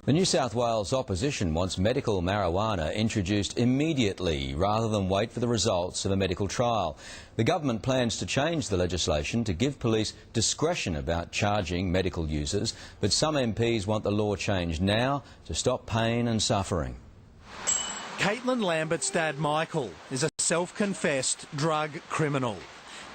The New South Wales opposition wants medical marijuana introduced immediately rather than wait for the results of a medical trial. The government plans to change the legislation to give police discretion about charging medical users, but some MPs want the law changed now to stop pain and suffering. Caitlin Lambert's dad, Michael, is a self-confessed drug criminal.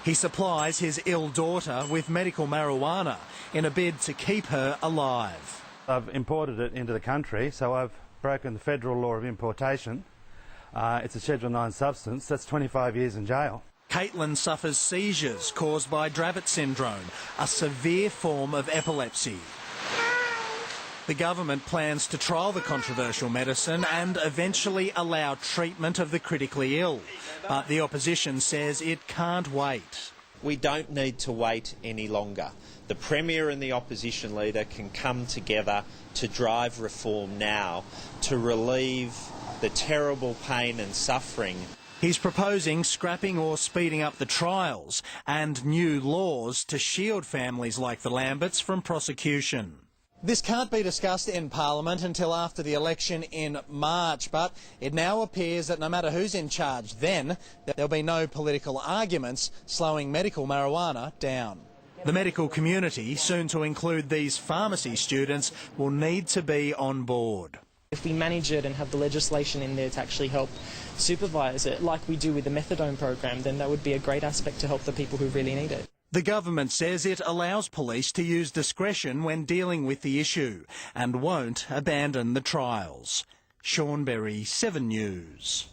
He supplies his ill daughter with medical marijuana in a bid to keep her alive. I've imported it into the country, so I've broken the federal law of importation. It's a Schedule 9 substance. That's 25 years in jail. Caitlin suffers seizures caused by Dravet syndrome, a severe form of epilepsy. The government plans to trial the controversial medicine and eventually allow treatment of the critically ill. But the opposition says it can't wait. We don't need to wait any longer. The Premier and the opposition leader can come together to drive reform now to relieve the terrible pain and suffering. He's proposing scrapping or speeding up the trials and new laws to shield families like the Lamberts from prosecution. This can't be discussed in Parliament until after the election in March, but it now appears that no matter who's in charge then, there'll be no political arguments slowing medical marijuana down. The medical community, soon to include these pharmacy students, will need to be on board. If we manage it and have the legislation in there to actually help supervise it, like we do with the methadone program, then that would be a great aspect to help the people who really need it. The government says it allows police to use discretion when dealing with the issue and won't abandon the trials. Sean Berry, 7 News.